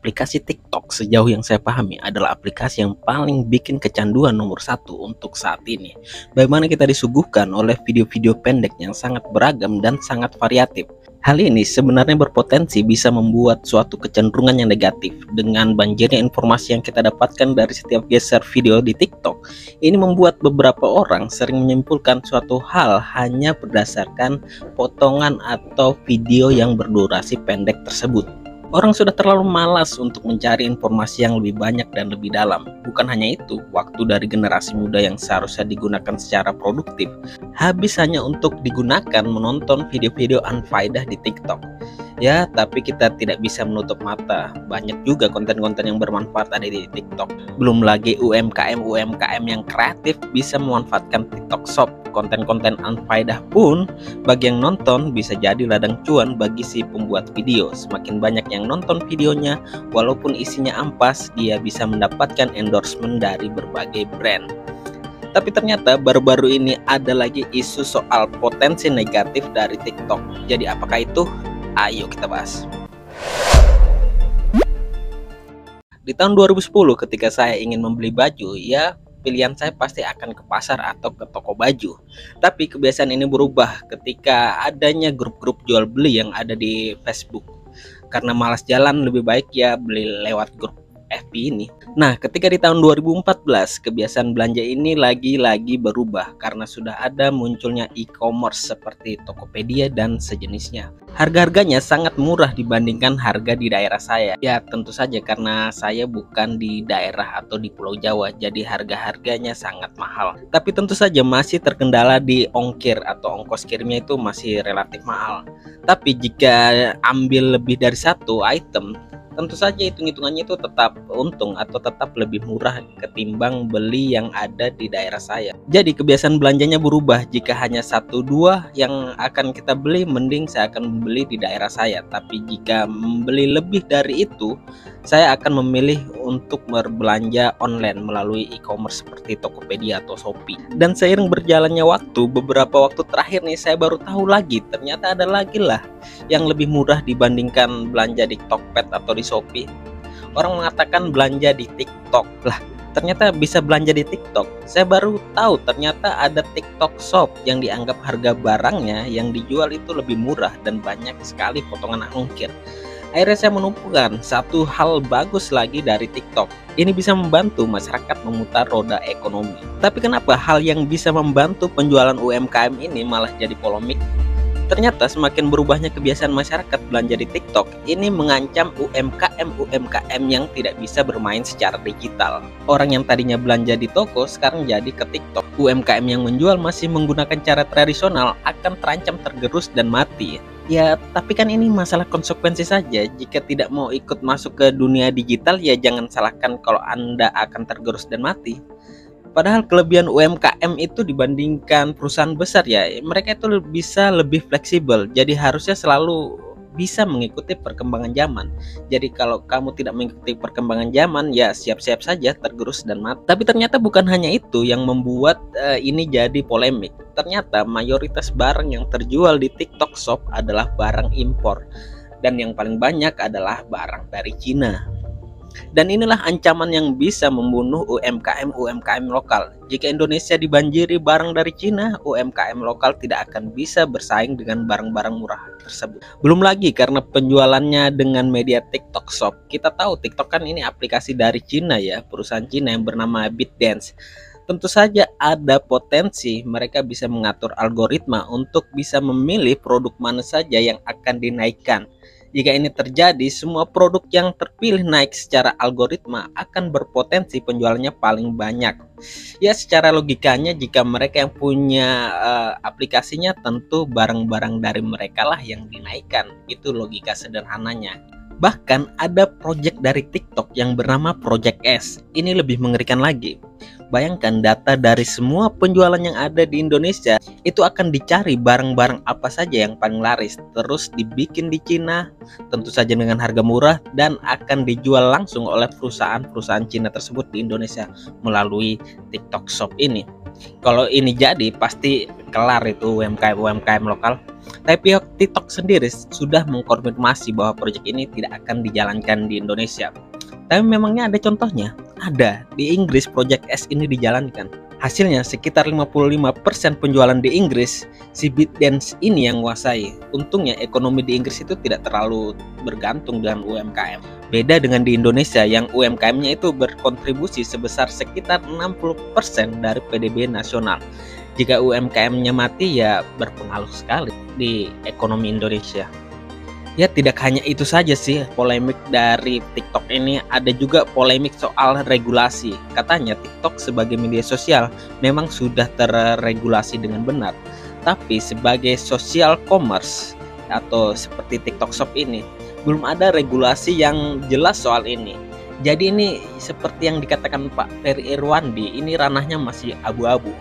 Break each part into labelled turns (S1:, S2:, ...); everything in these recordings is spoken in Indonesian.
S1: aplikasi TikTok sejauh yang saya pahami adalah aplikasi yang paling bikin kecanduan nomor satu untuk saat ini. Bagaimana kita disuguhkan oleh video-video pendek yang sangat beragam dan sangat variatif. Hal ini sebenarnya berpotensi bisa membuat suatu kecenderungan yang negatif. Dengan banjirnya informasi yang kita dapatkan dari setiap geser video di TikTok, ini membuat beberapa orang sering menyimpulkan suatu hal hanya berdasarkan potongan atau video yang berdurasi pendek tersebut. Orang sudah terlalu malas untuk mencari informasi yang lebih banyak dan lebih dalam. Bukan hanya itu, waktu dari generasi muda yang seharusnya digunakan secara produktif habis hanya untuk digunakan menonton video-video unfaedah di TikTok. Ya, tapi kita tidak bisa menutup mata. Banyak juga konten-konten yang bermanfaat ada di TikTok. Belum lagi UMKM yang kreatif bisa memanfaatkan TikTok Shop. Konten-konten unfaedah pun bagi yang nonton bisa jadi ladang cuan bagi si pembuat video. Semakin banyak yang nonton videonya, walaupun isinya ampas, dia bisa mendapatkan endorsement dari berbagai brand. Tapi ternyata baru-baru ini ada lagi isu soal potensi negatif dari TikTok. Jadi apakah itu? Ayo kita bahas. Di tahun 2010 ketika saya ingin membeli baju, ya pilihan saya pasti akan ke pasar atau ke toko baju. Tapi kebiasaan ini berubah ketika adanya grup-grup jual beli yang ada di Facebook. Karena malas jalan, lebih baik ya beli lewat grup FB ini. Nah, ketika di tahun 2014 kebiasaan belanja ini lagi-lagi berubah karena sudah ada munculnya e-commerce seperti Tokopedia dan sejenisnya. Harga-harganya sangat murah dibandingkan harga di daerah saya. Ya, tentu saja karena saya bukan di daerah atau di Pulau Jawa, jadi harga-harganya sangat mahal. Tapi tentu saja masih terkendala di ongkir atau ongkos kirimnya itu masih relatif mahal. Tapi jika ambil lebih dari satu item, tentu saja hitung-hitungannya itu tetap untung atau tetap lebih murah ketimbang beli yang ada di daerah saya. Jadi kebiasaan belanjanya berubah. Jika hanya 1-2 yang akan kita beli, mending saya akan membeli di daerah saya. Tapi jika membeli lebih dari itu, saya akan memilih untuk berbelanja online melalui e-commerce seperti Tokopedia atau Shopee. Dan seiring berjalannya waktu, beberapa waktu terakhir nih saya baru tahu lagi ternyata ada lagi lah yang lebih murah dibandingkan belanja di Tokped atau di Shopee. Orang mengatakan belanja di TikTok lah, ternyata bisa belanja di TikTok. Saya baru tahu ternyata ada TikTok Shop yang dianggap harga barangnya yang dijual itu lebih murah dan banyak sekali potongan ongkir. Akhirnya saya menemukan satu hal bagus lagi dari TikTok. Ini bisa membantu masyarakat memutar roda ekonomi. Tapi kenapa hal yang bisa membantu penjualan UMKM ini malah jadi polemik? Ternyata semakin berubahnya kebiasaan masyarakat belanja di TikTok, ini mengancam UMKM yang tidak bisa bermain secara digital. Orang yang tadinya belanja di toko sekarang jadi ke TikTok. UMKM yang menjual masih menggunakan cara tradisional akan terancam tergerus dan mati. Ya, tapi kan ini masalah konsekuensi saja. Jika tidak mau ikut masuk ke dunia digital, ya jangan salahkan kalau Anda akan tergerus dan mati. Padahal kelebihan UMKM itu dibandingkan perusahaan besar ya, mereka itu bisa lebih fleksibel. Jadi harusnya selalu bisa mengikuti perkembangan zaman. Jadi kalau kamu tidak mengikuti perkembangan zaman, ya siap-siap saja tergerus dan mati. Tapi ternyata bukan hanya itu yang membuat ini jadi polemik. Ternyata mayoritas barang yang terjual di TikTok Shop adalah barang impor. Dan yang paling banyak adalah barang dari Cina. Dan inilah ancaman yang bisa membunuh UMKM lokal. Jika Indonesia dibanjiri barang dari Cina, UMKM lokal tidak akan bisa bersaing dengan barang-barang murah tersebut. Belum lagi karena penjualannya dengan media TikTok Shop. Kita tahu TikTok kan ini aplikasi dari Cina ya, perusahaan Cina yang bernama ByteDance. Tentu saja ada potensi mereka bisa mengatur algoritma untuk bisa memilih produk mana saja yang akan dinaikkan. Jika ini terjadi, semua produk yang terpilih naik secara algoritma akan berpotensi penjualannya paling banyak. Ya, secara logikanya jika mereka yang punya aplikasinya, tentu barang-barang dari mereka lah yang dinaikkan. Itu logika sederhananya. Bahkan ada project dari TikTok yang bernama Project S. Ini lebih mengerikan lagi. Bayangkan data dari semua penjualan yang ada di Indonesia itu akan dicari barang-barang apa saja yang paling laris, terus dibikin di Cina, tentu saja dengan harga murah, dan akan dijual langsung oleh perusahaan-perusahaan Cina tersebut di Indonesia melalui TikTok Shop ini. Kalau ini jadi pasti kelar itu UMKM lokal. Tapi pihak TikTok sendiri sudah mengkonfirmasi bahwa proyek ini tidak akan dijalankan di Indonesia. Tapi memangnya ada contohnya? Ada. Di Inggris proyek S ini dijalankan. Hasilnya sekitar 55% penjualan di Inggris, si ByteDance ini yang menguasai. Untungnya ekonomi di Inggris itu tidak terlalu bergantung dengan UMKM. Beda dengan di Indonesia yang UMKM-nya itu berkontribusi sebesar sekitar 60% dari PDB nasional. Jika UMKM-nya mati ya berpengaruh sekali di ekonomi Indonesia. Ya tidak hanya itu saja sih polemik dari TikTok ini, ada juga polemik soal regulasi. Katanya TikTok sebagai media sosial memang sudah terregulasi dengan benar. Tapi sebagai social commerce atau seperti TikTok Shop ini, belum ada regulasi yang jelas soal ini. Jadi ini seperti yang dikatakan Pak Ferry Irwandi, ini ranahnya masih abu-abu.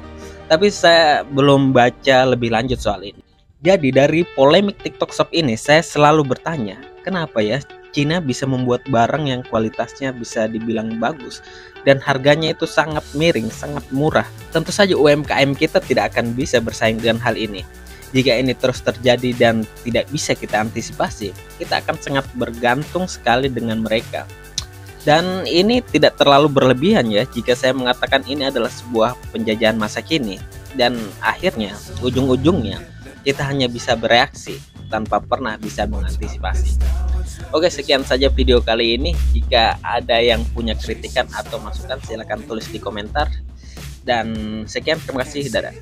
S1: Tapi saya belum baca lebih lanjut soal ini. Jadi dari polemik TikTok Shop ini saya selalu bertanya, kenapa ya Cina bisa membuat barang yang kualitasnya bisa dibilang bagus dan harganya itu sangat miring, sangat murah. Tentu saja UMKM kita tidak akan bisa bersaing dengan hal ini. Jika ini terus terjadi dan tidak bisa kita antisipasi, kita akan sangat bergantung sekali dengan mereka. Dan ini tidak terlalu berlebihan ya jika saya mengatakan ini adalah sebuah penjajahan masa kini. Dan akhirnya, ujung-ujungnya kita hanya bisa bereaksi tanpa pernah bisa mengantisipasi. Oke, sekian saja video kali ini. Jika ada yang punya kritikan atau masukan silahkan tulis di komentar. Dan sekian, terima kasih, dadah.